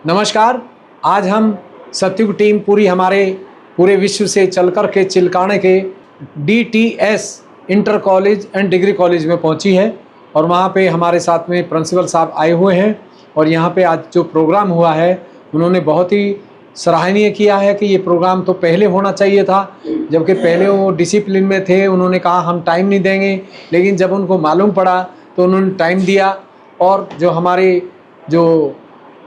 नमस्कार। आज हम सतयुग टीम पूरे विश्व से चल कर के चिलकाने के DTS inter college and degree college में पहुंची है और वहां पे हमारे साथ में प्रिंसिपल साहब आए हुए हैं और यहाँ पे आज जो प्रोग्राम हुआ है उन्होंने बहुत ही सराहनीय किया है कि ये प्रोग्राम तो पहले होना चाहिए था, जबकि पहले वो डिसिप्लिन में थे। उन्होंने कहा हम टाइम नहीं देंगे, लेकिन जब उनको मालूम पड़ा तो उन्होंने टाइम दिया। और जो हमारे जो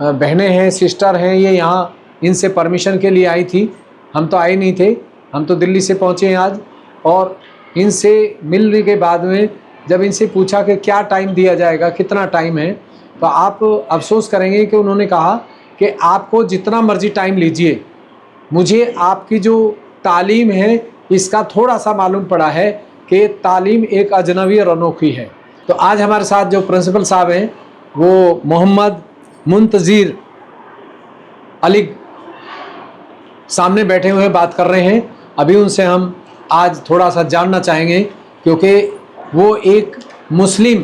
बहनें हैं, सिस्टर हैं, ये यहाँ इनसे परमिशन के लिए आई थी। हम तो आए नहीं थे, हम तो दिल्ली से पहुँचे हैं आज। और इनसे मिलने के बाद में जब इनसे पूछा कि क्या टाइम दिया जाएगा, कितना टाइम है, तो आप अफसोस करेंगे कि उन्होंने कहा कि आपको जितना मर्जी टाइम लीजिए, मुझे आपकी जो तालीम है इसका थोड़ा सा मालूम पड़ा है कि तालीम एक अजनबी और अनोखी है। तो आज हमारे साथ जो प्रिंसिपल साहब हैं वो मोहम्मद मुंतज़िर अली सामने बैठे हुए बात कर रहे हैं। अभी उनसे हम आज थोड़ा सा जानना चाहेंगे, क्योंकि वो एक मुस्लिम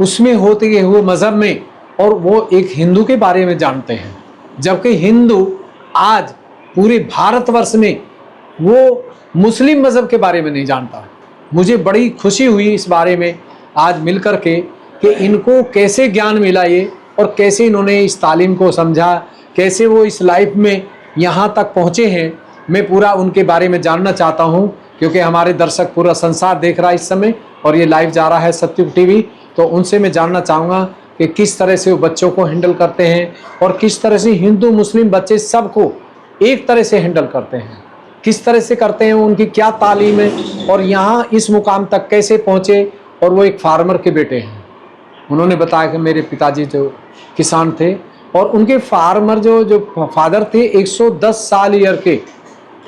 उसमें होते हुए मज़हब में और वो एक हिंदू के बारे में जानते हैं, जबकि हिंदू आज पूरे भारतवर्ष में वो मुस्लिम मज़हब के बारे में नहीं जानता। मुझे बड़ी खुशी हुई इस बारे में आज मिल कर के कि इनको कैसे ज्ञान मिला ये, और कैसे इन्होंने इस तालीम को समझा, कैसे वो इस लाइफ में यहाँ तक पहुँचे हैं। मैं पूरा उनके बारे में जानना चाहता हूँ, क्योंकि हमारे दर्शक पूरा संसार देख रहा है इस समय और ये लाइव जा रहा है सतयुग टीवी। तो उनसे मैं जानना चाहूँगा कि किस तरह से वो बच्चों को हैंडल करते हैं और किस तरह से हिंदू मुस्लिम बच्चे सबको एक तरह से हैंडल करते हैं, किस तरह से करते हैं, उनकी क्या तालीम है और यहाँ इस मुकाम तक कैसे पहुँचे। और वो एक फार्मर के बेटे हैं। उन्होंने बताया कि मेरे पिताजी जो किसान थे और उनके फार्मर जो फादर थे 110 साल ईयर के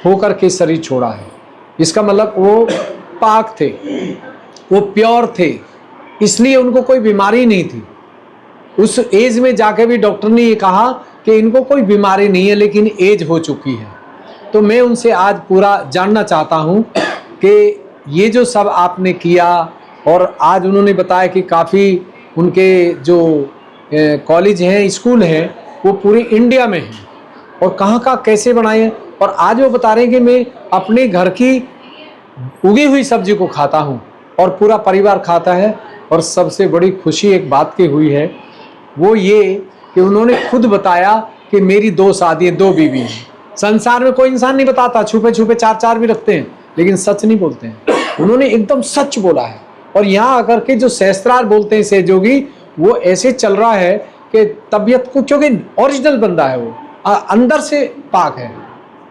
होकर के शरीर छोड़ा है। इसका मतलब वो पाक थे, वो प्योर थे, इसलिए उनको कोई बीमारी नहीं थी। उस एज में जाके भी डॉक्टर ने ये कहा कि इनको कोई बीमारी नहीं है, लेकिन एज हो चुकी है। तो मैं उनसे आज पूरा जानना चाहता हूँ कि ये जो सब आपने किया, और आज उन्होंने बताया कि काफ़ी उनके जो कॉलेज हैं, स्कूल हैं, वो पूरे इंडिया में हैं और कहाँ कैसे बनाए हैं। और आज वो बता रहे हैं कि मैं अपने घर की उगी हुई सब्जी को खाता हूँ और पूरा परिवार खाता है। और सबसे बड़ी खुशी एक बात की हुई है, वो ये कि उन्होंने खुद बताया कि मेरी 2 शादी, 2 बीवी हैं। संसार में कोई इंसान नहीं बताता, छुपे छुपे 4 भी रखते हैं, लेकिन सच नहीं बोलते हैं। उन्होंने एकदम सच बोला है। और यहाँ आकर के जो सहस्त्रार बोलते हैं सहयोगी, वो ऐसे चल रहा है कि तबीयत को, क्योंकि ओरिजिनल बंदा है वो, अंदर से पाक है,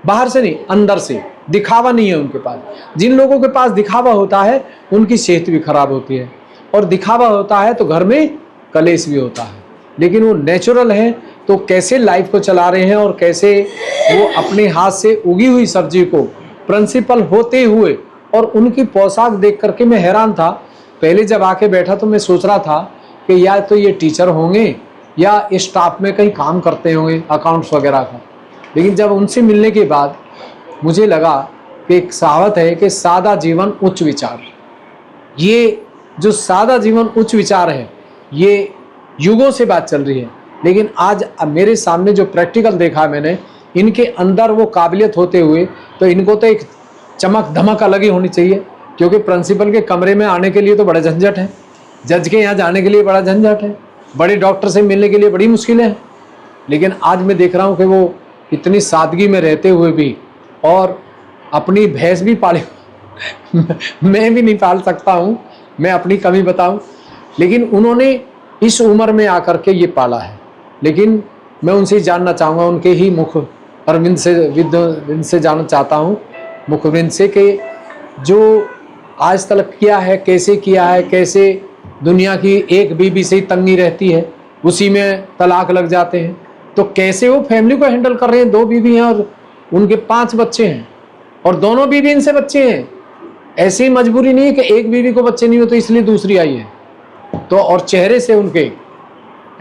बाहर से नहीं, अंदर से। दिखावा नहीं है उनके पास। जिन लोगों के पास दिखावा होता है उनकी सेहत भी खराब होती है, और दिखावा होता है तो घर में कलेश भी होता है। लेकिन वो नेचुरल है, तो कैसे लाइफ को चला रहे हैं और कैसे वो अपने हाथ से उगी हुई सब्जी को प्रिंसिपल होते हुए, और उनकी पोशाक देख करके मैं हैरान था। पहले जब आके बैठा तो मैं सोच रहा था कि या तो ये टीचर होंगे या स्टाफ में कहीं काम करते होंगे, अकाउंट्स वगैरह का। लेकिन जब उनसे मिलने के बाद मुझे लगा कि एक कहावत है कि सादा जीवन उच्च विचार। ये जो सादा जीवन उच्च विचार है, ये युगों से बात चल रही है, लेकिन आज मेरे सामने जो प्रैक्टिकल देखा मैंने, इनके अंदर वो काबिलियत होते हुए, तो इनको तो एक चमक धमक अलग ही होनी चाहिए। क्योंकि प्रिंसिपल के कमरे में आने के लिए तो बड़ा झंझट है, जज के यहाँ जाने के लिए बड़ा झंझट है, बड़े डॉक्टर से मिलने के लिए बड़ी मुश्किलें हैं। लेकिन आज मैं देख रहा हूँ कि वो इतनी सादगी में रहते हुए भी, और अपनी भैंस भी पाले मैं भी नहीं पाल सकता हूँ, मैं अपनी कमी बताऊँ, लेकिन उन्होंने इस उम्र में आकर के ये पाला है। लेकिन मैं उनसे जानना चाहूँगा, उनके ही मुख अरविंद से जानना चाहता हूँ, मुखविंद से, कि जो आज तक किया है, कैसे किया है, कैसे दुनिया की एक बीवी से ही तंगी रहती है, उसी में तलाक लग जाते हैं, तो कैसे वो फैमिली को हैंडल कर रहे हैं। 2 बीवी हैं और उनके 5 बच्चे हैं, और दोनों बीवी इनसे बच्चे हैं। ऐसी मजबूरी नहीं है कि एक बीवी को बच्चे नहीं हो तो इसलिए दूसरी आई है। तो और चेहरे से उनके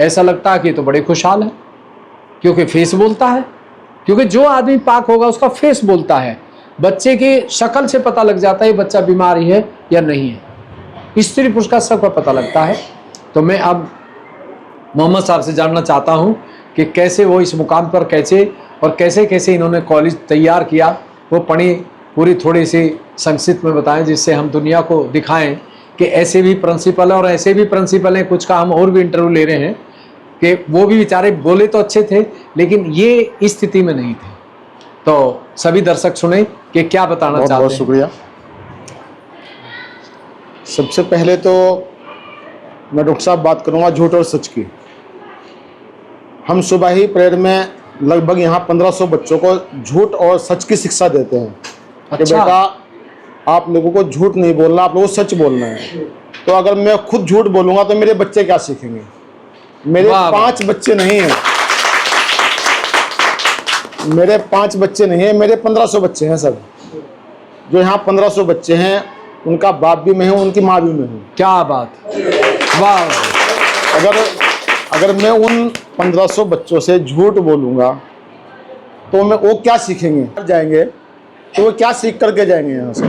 ऐसा लगता है कि तो बड़े खुशहाल है, क्योंकि फेस बोलता है। क्योंकि जो आदमी पाक होगा उसका फेस बोलता है, बच्चे की शक्ल से पता लग जाता है बच्चा बीमार है या नहीं है। स्त्री पुरुष का सबका पता लगता है। तो मैं अब मोहम्मद साहब से जानना चाहता हूं कि कैसे वो इस मुकाम पर कैसे कैसे इन्होंने कॉलेज तैयार किया, वो पढ़ी पूरी थोड़ी सी संक्षिप्त में बताएं, जिससे हम दुनिया को दिखाएं कि ऐसे भी प्रिंसिपल हैं और ऐसे भी प्रिंसिपल हैं। कुछ का हम और भी इंटरव्यू ले रहे हैं कि वो भी बेचारे बोले तो अच्छे थे लेकिन ये इस स्थिति में नहीं थे। तो सभी दर्शक सुने कि क्या बताना चाहते हैं। बहुत शुक्रिया। सबसे पहले तो मैं डॉक्टर साहब बात करूंगा झूठ और सच की। हम सुबह ही प्रेयर में लगभग यहाँ 1500 बच्चों को झूठ और सच की शिक्षा देते हैं कि बेटा आप लोगों को झूठ नहीं बोलना, आप लोगों को सच बोलना है। तो अगर मैं खुद झूठ बोलूंगा तो मेरे बच्चे क्या सीखेंगे? मेरे 5 बच्चे नहीं हैं, मेरे 5 बच्चे नहीं हैं, मेरे 1500 बच्चे हैं सर। जो यहाँ 1500 बच्चे हैं उनका बाप भी मैं हूँ, उनकी माँ भी मैं हूँ। क्या बात, वाह। अगर मैं उन 1500 बच्चों से झूठ बोलूँगा तो मैं वो क्या सीखेंगे? जाएंगे तो वो क्या सीख करके जाएंगे यहाँ से?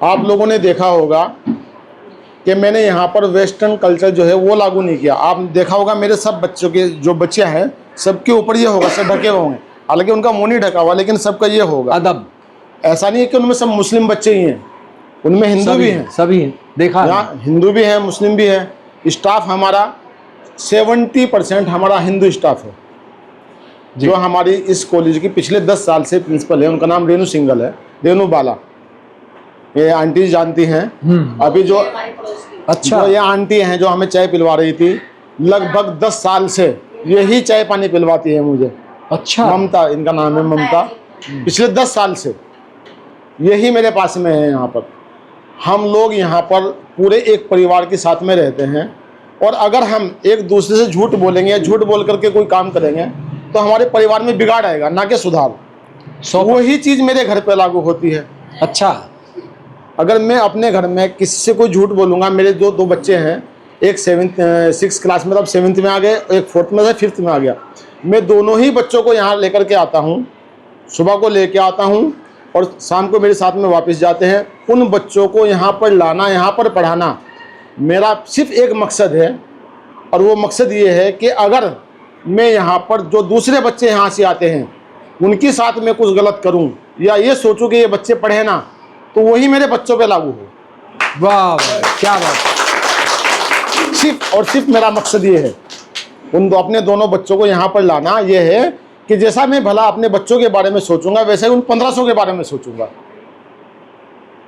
आप लोगों ने देखा होगा कि मैंने यहाँ पर वेस्टर्न कल्चर जो है वो लागू नहीं किया। आप देखा होगा मेरे सब बच्चों के जो बच्चे हैं सबके ऊपर ये होगा, सब ढके होंगे, हालांकि उनका मुंह नहीं ढका हुआ लेकिन सबका ये होगा अदब। ऐसा नहीं है कि उनमें सब मुस्लिम बच्चे ही हैं, उनमें हिंदू भी हैं, सभी हैं, देखा यहाँ हिंदू भी हैं, मुस्लिम भी हैं। स्टाफ हमारा 70% हमारा हिंदू स्टाफ है। जो हमारी इस कॉलेज की पिछले 10 साल से प्रिंसिपल है, उनका नाम रेणु सिंगल है, रेणु बाला। ये आंटी जानती हैं। अभी जो अच्छा, ये आंटी हैं जो हमें चाय पिलवा रही थी, लगभग 10 साल से यही चाय पानी पिलवाती है मुझे। अच्छा, ममता इनका नाम है, ममता। पिछले 10 साल से यही मेरे पास में है। यहाँ पर हम लोग यहाँ पर पूरे एक परिवार के साथ में रहते हैं और अगर हम एक दूसरे से झूठ बोलेंगे या झूठ बोल करके कोई काम करेंगे तो हमारे परिवार में बिगाड़ आएगा, ना कि सुधार। वही चीज़ मेरे घर पे लागू होती है। अच्छा, अगर मैं अपने घर में किसी से कोई झूठ बोलूँगा, मेरे जो 2 बच्चे हैं, एक 6th क्लास में, अब 7th में आ गए, एक 4th में से 5th में आ गया। मैं दोनों ही बच्चों को यहाँ लेकर के आता हूँ, सुबह को लेके आता हूँ और शाम को मेरे साथ में वापस जाते हैं। उन बच्चों को यहाँ पर लाना, यहाँ पर पढ़ाना मेरा सिर्फ एक मकसद है और वो मकसद ये है कि अगर मैं यहाँ पर जो दूसरे बच्चे यहाँ से आते हैं उनके साथ में कुछ गलत करूँ या ये सोचूं कि ये बच्चे पढ़े ना, तो वही मेरे बच्चों पे लागू हो। वाह, क्या बात। सिर्फ और सिर्फ मेरा मकसद ये है अपने दोनों बच्चों को यहाँ पर लाना। ये है कि जैसा मैं भला अपने बच्चों के बारे में सोचूंगा वैसे ही उन 1500 के बारे में सोचूंगा।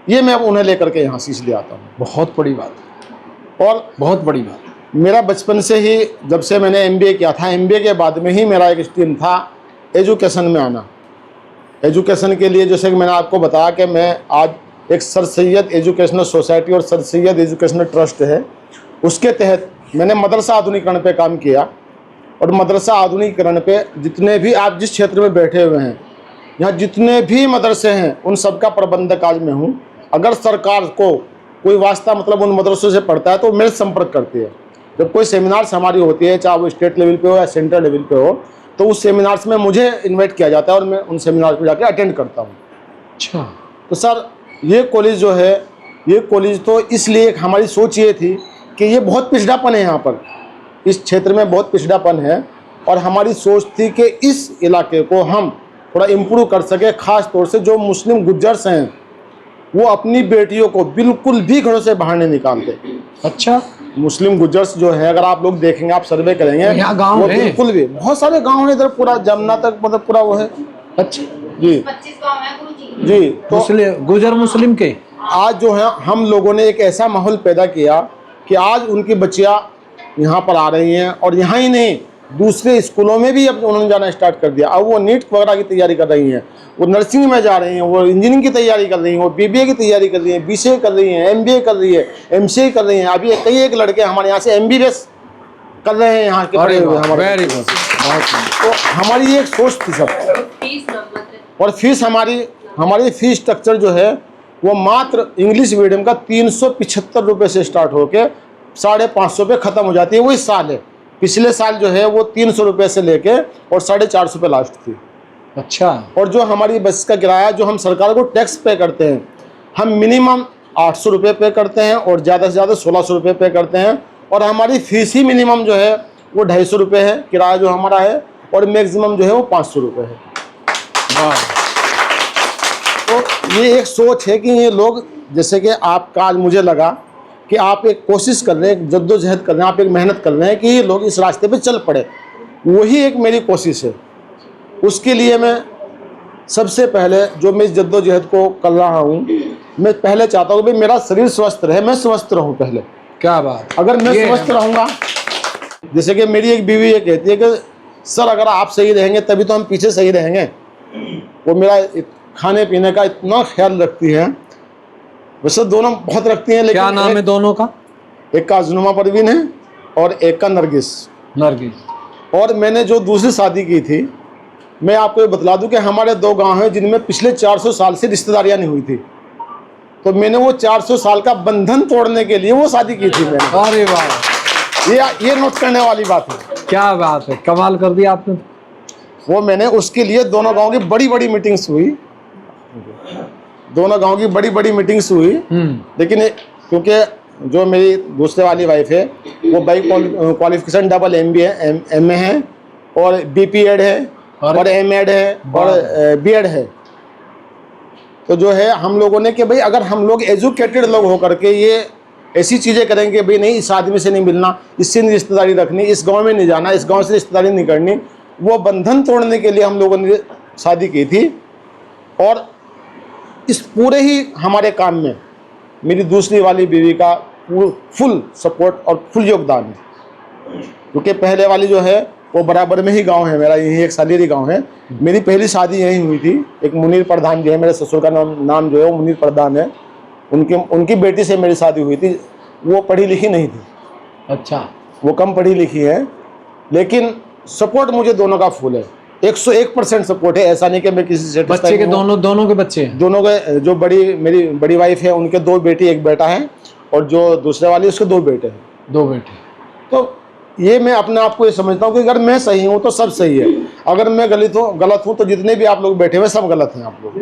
ये मैं उन्हें लेकर के यहाँ से इसलिए आता हूँ। बहुत बड़ी बात और बहुत बड़ी बात। मेरा बचपन से ही, जब से मैंने MBA किया था, MBA के बाद में ही मेरा एक स्ट्रीम था एजुकेशन में आना। एजुकेशन के लिए जैसे कि मैंने आपको बताया कि मैं आज एक सर सैयद एजुकेशनल सोसाइटी और सर सैयद एजुकेशनल ट्रस्ट है, उसके तहत मैंने मदरसा आधुनिकीकरण पे काम किया। और मदरसा आधुनिकीकरण पे जितने भी आप जिस क्षेत्र में बैठे हुए हैं, यहाँ जितने भी मदरसे हैं उन सबका प्रबंधक आज मैं हूँ। अगर सरकार को कोई वास्ता मतलब उन मदरसों से पड़ता है तो मेरे संपर्क करती है। जब कोई सेमिनार्स हमारी होती है, चाहे वो स्टेट लेवल पे हो या सेंट्रल लेवल पे हो, तो उस सेमिनार्स में मुझे इनवाइट किया जाता है और मैं उन सेमिनार पे जाके अटेंड करता हूँ। अच्छा, तो सर ये कॉलेज जो है, ये कॉलेज तो इसलिए हमारी सोच ये थी कि ये बहुत पिछड़ापन है, यहाँ पर इस क्षेत्र में बहुत पिछड़ापन है और हमारी सोच थी कि इस इलाके को हम थोड़ा इम्प्रूव कर सके। ख़ास तौर से जो मुस्लिम गुज्जर्स हैं वो अपनी बेटियों को बिल्कुल भी घरों से बाहर नहीं निकालते। अच्छा, मुस्लिम गुज्जर्स जो है, अगर आप लोग देखेंगे, आप सर्वे करेंगे, यहाँ गाँव है, बिल्कुल भी बहुत सारे गाँव हैं इधर, पूरा जमुना तक मतलब पूरा वो है। अच्छा जी, 25 गाँव है गुरुजी जी। तो गुजर मुस्लिम के आज जो है हम लोगों ने एक ऐसा माहौल पैदा किया कि आज उनकी बच्चियाँ यहाँ पर आ रही हैं और यहाँ ही नहीं, दूसरे स्कूलों में भी अब उन्होंने जाना स्टार्ट कर दिया। अब वो नीट वगैरह की तैयारी कर रही हैं, वो नर्सिंग में जा रही हैं, वो इंजीनियरिंग की तैयारी कर रही हैं, वो BBA की तैयारी कर रही हैं, BCA कर रही हैं, MBA कर रही है, MCA कर रही हैं। अभी एक लड़के हमारे यहाँ से MBBS कर रहे हैं यहाँ के पढ़े हुए हमारे। तो हमारी एक सोच थी सब। और फीस हमारी फीस स्ट्रक्चर जो है वो मात्र इंग्लिश मीडियम का 375 रुपये से स्टार्ट होकर 550 पे ख़त्म हो जाती है। वो इस साल है, पिछले साल जो है वो 300 रुपये से लेके और 450 पे लास्ट थी। अच्छा, और जो हमारी बस का किराया जो हम सरकार को टैक्स पे करते हैं, हम मिनिमम 800 रुपये पे करते हैं और ज़्यादा से ज़्यादा 1600 रुपये पे करते हैं। और हमारी फीस ही मिनिमम जो है वो 250 रुपये है, किराया जो हमारा है। और मैक्सिमम जो है वो 500 रुपये है। वाह। तो ये एक सोच है कि ये लोग, जैसे कि आपका आज मुझे लगा कि आप एक कोशिश कर रहे हैं, जद्दोजहद कर रहे हैं, आप एक मेहनत कर रहे हैं कि ये लोग इस रास्ते पे चल पड़े, वही एक मेरी कोशिश है। उसके लिए मैं सबसे पहले जो मैं इस जद्दोजहद को कर रहा हूँ, मैं पहले चाहता हूँ कि मेरा शरीर स्वस्थ रहे, मैं स्वस्थ रहूँ पहले। क्या बात। अगर मैं स्वस्थ रहूँगा, जैसे कि मेरी एक बीवी ये कहती है कि सर अगर आप सही रहेंगे तभी तो हम पीछे सही रहेंगे। वो मेरा खाने पीने का इतना ख्याल रखती है, वैसे दोनों बहुत रखती हैं, लेकिन क्या नाम है दोनों का? एक का अजनुमा परवीन है और एक का नरगिस। नरगिस। और मैंने जो दूसरी शादी की थी, मैं आपको ये बतला दूं कि हमारे 2 गांव हैं जिनमें पिछले 400 साल से रिश्तेदारियां नहीं हुई थी, तो मैंने वो 400 साल का बंधन तोड़ने के लिए वो शादी की थी मैंने। अरे वाह, ये नोट करने वाली बात है। क्या बात है, कमाल कर दिया आपने। वो मैंने उसके लिए दोनों गांव की बड़ी बड़ी मीटिंग्स हुई, दोनों गांव की बड़ी बड़ी मीटिंग्स हुई। लेकिन क्योंकि जो मेरी दूसरे वाली वाइफ है वो by qualification double MBA MA है और BPEd है और MEd है और BEd है, तो जो है हम लोगों ने कि भाई अगर हम लोग एजुकेटेड लोग होकर के ये ऐसी चीज़ें करेंगे, भाई नहीं इस आदमी से नहीं मिलना, इससे नहीं रिश्तेदारी रखनी, इस गांव में नहीं जाना, इस गांव से रिश्तेदारी नहीं करनी, वो बंधन तोड़ने के लिए हम लोगों ने शादी की थी। और इस पूरे ही हमारे काम में मेरी दूसरी वाली बीवी का फुल सपोर्ट और फुल योगदान है, क्योंकि पहले वाली जो है वो बराबर में ही गांव है मेरा, यही एक सालेरी गांव है। मेरी पहली शादी यहीं हुई थी। एक मुनीर प्रधान जी है, मेरे ससुर का नाम जो है वो मुनीर प्रधान है, उनकी बेटी से मेरी शादी हुई थी। वो पढ़ी लिखी नहीं थी, अच्छा, वो कम पढ़ी लिखी है, लेकिन सपोर्ट मुझे दोनों का फुल है, 101% सपोर्ट है। ऐसा नहीं कि मैं किसी से बच्चे के दोनों के बच्चे हैं, दोनों के, जो मेरी बड़ी वाइफ है उनके 2 बेटी 1 बेटा है, और जो दूसरे वाली उसके 2 बेटे हैं। 2 बेटे। तो ये मैं अपने आप को ये समझता हूँ कि अगर मैं सही हूँ तो सब सही है, अगर मैं गलत हूँ तो जितने भी आप लोग बैठे हुए सब गलत हैं आप लोग।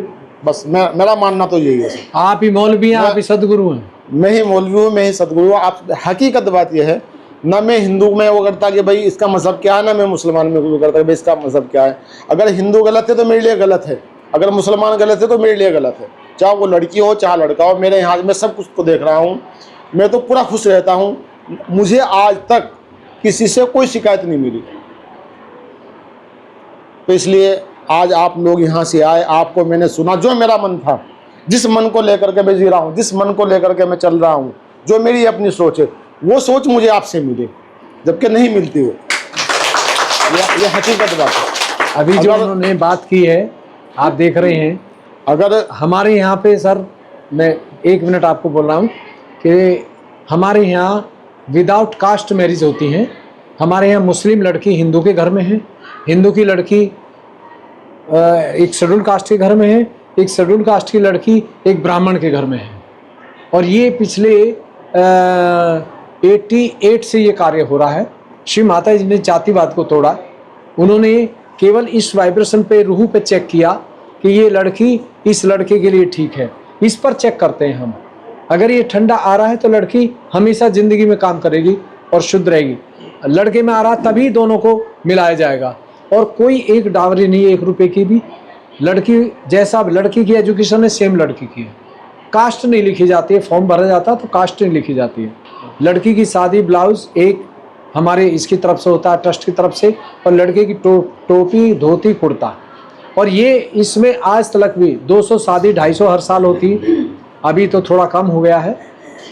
बस मेरा मानना तो यही है। आप ही मौलवी हैं, आप ही सदगुरु हैं। मैं ही मौलवी हूँ, मैं ही सदगुरु हूँ। आप हकीकत बात यह है, ना मैं हिंदू में वो करता कि भाई इसका मजहब क्या है, ना मैं मुसलमान में वो करता कि भाई इसका मजहब क्या है। अगर हिंदू गलत है तो मेरे लिए गलत है, अगर मुसलमान गलत है तो मेरे लिए गलत है, चाहे वो लड़की हो चाहे लड़का हो। मेरे यहाँ मैं सब कुछ को देख रहा हूँ, मैं तो पूरा खुश रहता हूँ। मुझे आज तक किसी से कोई शिकायत नहीं मिली। तो इसलिए आज आप लोग यहाँ से आए, आपको मैंने सुना, जो मेरा मन था, जिस मन को लेकर के मैं जी रहा हूँ, जिस मन को लेकर के मैं चल रहा हूँ, जो मेरी अपनी सोच है, वो सोच मुझे आपसे मिली, जबकि नहीं मिलती हो। ये हकीकत बात है। अभी जो उन्होंने बात की है आप देख रहे हैं। अगर हमारे यहाँ पे सर, मैं 1 मिनट आपको बोल रहा हूँ कि हमारे यहाँ विदाउट कास्ट मैरिज होती हैं। हमारे यहाँ मुस्लिम लड़की हिंदू के घर में है, हिंदू की लड़की एक शेड्यूल कास्ट के घर में है, एक शेड्यूल कास्ट की लड़की एक ब्राह्मण के घर में है। और ये पिछले 88 से ये कार्य हो रहा है। श्री माता जी ने जातिवाद को तोड़ा। उन्होंने केवल इस वाइब्रेशन पे, रूह पे चेक किया कि ये लड़की इस लड़के के लिए ठीक है। इस पर चेक करते हैं हम। अगर ये ठंडा आ रहा है तो लड़की हमेशा ज़िंदगी में काम करेगी और शुद्ध रहेगी। लड़के में आ रहा तभी दोनों को मिलाया जाएगा। और कोई एक डावरी नहीं है 1 रुपये की भी। लड़की जैसा लड़की की एजुकेशन है सेम लड़की की है। कास्ट नहीं लिखी जाती है, फॉर्म भरा जाता है तो कास्ट नहीं लिखी जाती है। लड़की की शादी ब्लाउज एक हमारे इसकी तरफ से होता है, ट्रस्ट की तरफ से, और लड़के की टोपी धोती कुर्ता। और ये इसमें आज तक भी 200 शादी 250 हर साल होती है। अभी तो थोड़ा कम हो गया है,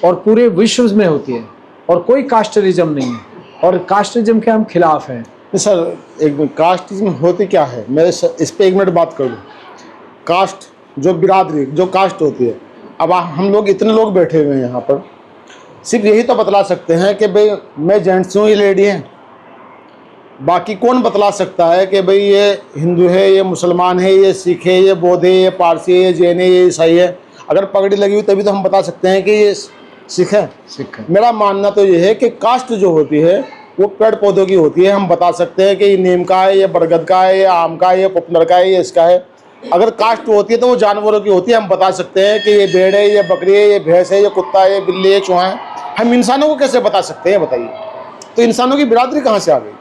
और पूरे विश्व में होती है। और कोई कास्टरिज्म नहीं है, और कास्टरिज्म के हम खिलाफ हैं। सर, एक कास्टिज्म होती क्या है, मैं इस पे 1 मिनट बात कर दूँ। कास्ट जो बिरादरी, जो कास्ट होती है, अब हम लोग इतने लोग बैठे हुए हैं यहाँ पर, सिर्फ यही तो बतला सकते हैं कि भाई मैं जेंट्स हूँ, ये लेडी है। बाकी कौन बतला सकता है कि भाई ये हिंदू है, ये मुसलमान है, ये सिख है, ये बौद्ध है, ये पारसी है, ये जैन है, ये ईसाई है। अगर पगड़ी लगी हुई तभी तो हम बता सकते हैं कि ये सिख है। मेरा मानना तो ये है कि कास्ट जो होती है वो पेड़ पौधों की होती है। हम बता सकते हैं कि ये नीम का है, ये बरगद का है, ये आम का है, ये पॉपुलर का है, ये इसका है। अगर कास्ट होती है तो वो जानवरों की होती है। हम बता सकते हैं कि ये भेड़ है, ये बकरी है, ये भैंस है, ये कुत्ता है, ये बिल्ली है, चूहा है। हम इंसानों को कैसे बता सकते हैं बताइए? तो इंसानों की बिरादरी कहाँ से आ गई?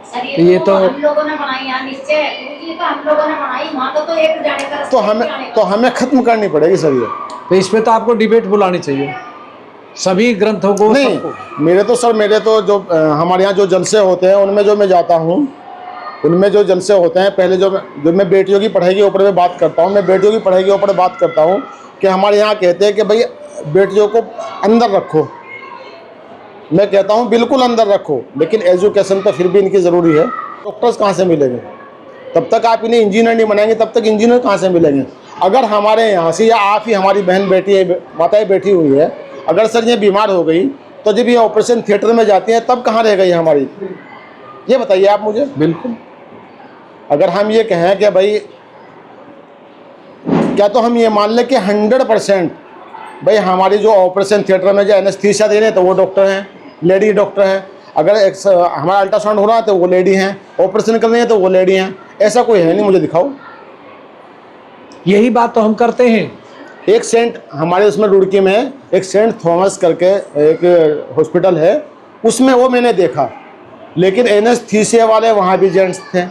सर ये तो हम लोगों ने बनाई है निश्चय, गुरुजी तो हम लोगों ने बनाई, वहाँ तो एक जाने का रास्ता तो हमें खत्म करनी पड़ेगी सर ये। तो इसमें तो आपको डिबेट बुलानी चाहिए सभी ग्रंथों को, नहीं, सबको। मेरे तो जो हमारे यहाँ जो जलसे होते हैं उनमें जो मैं जाता हूँ, उनमें जो जलसे होते हैं, पहले जो मैं बेटियों की पढ़ाई के ऊपर में बात करता हूँ, मैं बेटियों की पढ़ाई के ऊपर बात करता हूँ कि हमारे यहाँ कहते हैं कि भाई बेटियों को अंदर रखो। मैं कहता हूँ बिल्कुल अंदर रखो, लेकिन एजुकेशन तो फिर भी इनकी ज़रूरी है। डॉक्टर्स कहाँ से मिलेंगे? तब तक आप इन्हें इंजीनियर नहीं बनाएंगे, तब तक इंजीनियर कहाँ से मिलेंगे? अगर हमारे यहाँ से, या आप ही, हमारी बहन बेटी है, माताएँ बैठी हुई है, अगर सर ये बीमार हो गई तो जब ये ऑपरेशन थिएटर में जाती हैं तब कहाँ रह गई हमारी? ये बताइए आप मुझे। बिल्कुल। अगर हम ये कहें कि भाई, क्या तो हम ये मान लें कि 100% भाई हमारी जो ऑपरेशन थिएटर में जो एनेस्थीसिया दे रहे हैं तो वो डॉक्टर हैं, लेडी डॉक्टर हैं। अगर हमारा अल्ट्रासाउंड हो रहा है तो वो लेडी हैं, ऑपरेशन कर रही हैं तो वो लेडी हैं। ऐसा कोई है नहीं, मुझे दिखाओ। यही बात तो हम करते हैं। एक सेंट हमारे उसमें रुड़की में एक सेंट थॉमस करके एक हॉस्पिटल है, उसमें वो मैंने देखा, लेकिन एनेस्थीसिया वाले वहाँ भी जेंट्स थे।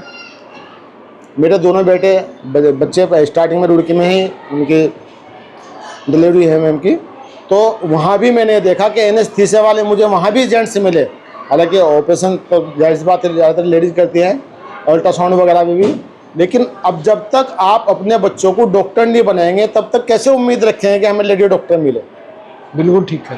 मेरे दोनों बेटे बच्चे स्टार्टिंग में रुड़की में ही उनकी डिलीवरी है मैम की, तो वहाँ भी मैंने देखा कि एनेस्थीसिया वाले मुझे वहाँ भी जेंट्स मिले। हालांकि ऑपरेशन तो जाहिर सी बात है ज़्यादातर लेडीज़ करती हैं, अल्ट्रासाउंड वगैरह में भी। लेकिन अब जब तक आप अपने बच्चों को डॉक्टर नहीं बनाएंगे तब तक कैसे उम्मीद रखेंगे कि हमें लेडी डॉक्टर मिले? बिल्कुल ठीक है।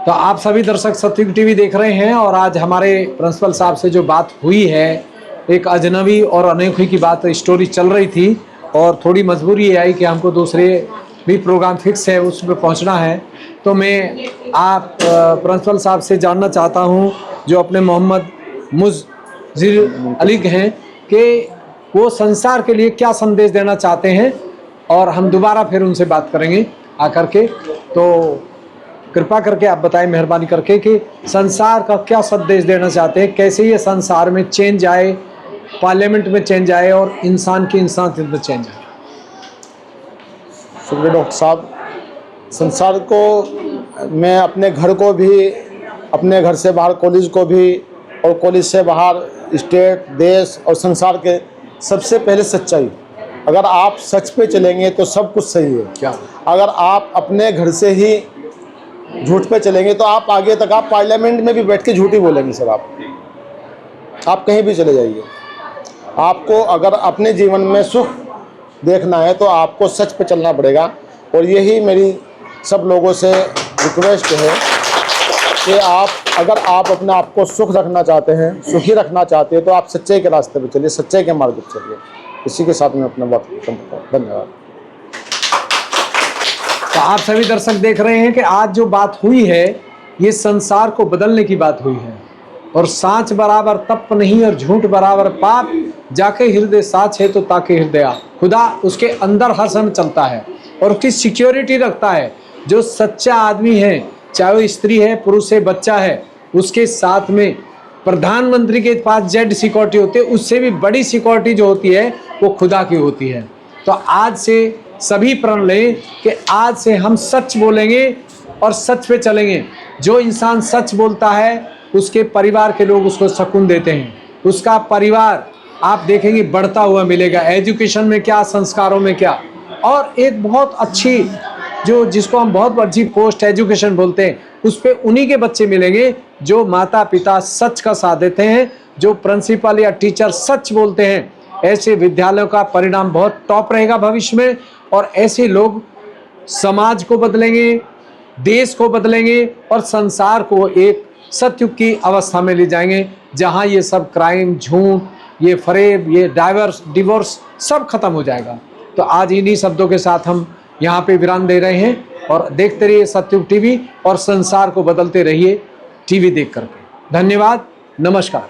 तो आप सभी दर्शक सत्ययुग टीवी देख रहे हैं, और आज हमारे प्रिंसिपल साहब से जो बात हुई है, एक अजनबी और अनोखी की बात स्टोरी चल रही थी, और थोड़ी मजबूरी ये आई कि हमको दूसरे भी प्रोग्राम फिक्स है उस पर पहुँचना है। तो मैं आप प्रिंसिपल साहब से जानना चाहता हूँ, जो अपने मोहम्मद मुज़िर अली हैं, कि वो संसार के लिए क्या संदेश देना चाहते हैं, और हम दोबारा फिर उनसे बात करेंगे आकर के। तो कृपा करके आप बताएं मेहरबानी करके कि संसार का क्या संदेश देना चाहते हैं, कैसे ये संसार में चेंज आए, पार्लियामेंट में चेंज आए और इंसान की इंसानियत में चेंज आए। शुक्रिया डॉक्टर साहब। संसार को, मैं अपने घर को भी, अपने घर से बाहर कॉलेज को भी, और कॉलेज से बाहर स्टेट, देश और संसार के सबसे पहले सच्चाई। अगर आप सच पे चलेंगे तो सब कुछ सही है। क्या? अगर आप अपने घर से ही झूठ पे चलेंगे तो आप आगे तक, आप पार्लियामेंट में भी बैठ के झूठ ही बोलेंगे सर। आप कहीं भी चले जाइए। आपको अगर अपने जीवन में सुख देखना है तो आपको सच पे चलना पड़ेगा। और यही मेरी सब लोगों से रिक्वेस्ट है कि आप, अगर आप अपने आप को सुख रखना चाहते हैं, सुखी रखना चाहते हैं, तो आप सच्चाई के रास्ते पे चलिए, सच्चाई के मार्ग पर चलिए। इसी के साथ मैं अपना बात खत्म करता हूँ। धन्यवाद। तो आप सभी दर्शक देख रहे हैं कि आज जो बात हुई है, ये संसार को बदलने की बात हुई है। और सांच बराबर तप नहीं और झूठ बराबर पाप, जाके हृदय साच है तो ताके हृदय। खुदा उसके अंदर हर समय चलता है और उसकी सिक्योरिटी रखता है। जो सच्चा आदमी है, चाहे वो स्त्री है, पुरुष है, बच्चा है, उसके साथ में प्रधानमंत्री के पास जेड सिक्योरिटी होती है, उससे भी बड़ी सिक्योरिटी जो होती है वो खुदा की होती है। तो आज से सभी प्रण लें कि आज से हम सच बोलेंगे और सच पे चलेंगे। जो इंसान सच बोलता है उसके परिवार के लोग उसको सुकून देते हैं, उसका परिवार आप देखेंगे बढ़ता हुआ मिलेगा। एजुकेशन में क्या, संस्कारों में क्या, और एक बहुत अच्छी, जो जिसको हम बहुत अच्छी पोस्ट एजुकेशन बोलते हैं, उस पे उन्हीं के बच्चे मिलेंगे जो माता पिता सच का साथ देते हैं, जो प्रिंसिपल या टीचर सच बोलते हैं। ऐसे विद्यालयों का परिणाम बहुत टॉप रहेगा भविष्य में, और ऐसे लोग समाज को बदलेंगे, देश को बदलेंगे और संसार को एक सतयुग की अवस्था में ले जाएंगे, जहां ये सब क्राइम, झूठ, ये फरेब, ये डिवोर्स सब खत्म हो जाएगा। तो आज इन्हीं शब्दों के साथ हम यहाँ पे विराम दे रहे हैं, और देखते रहिए सत्ययुग टीवी और संसार को बदलते रहिए टीवी देख करके। धन्यवाद, नमस्कार।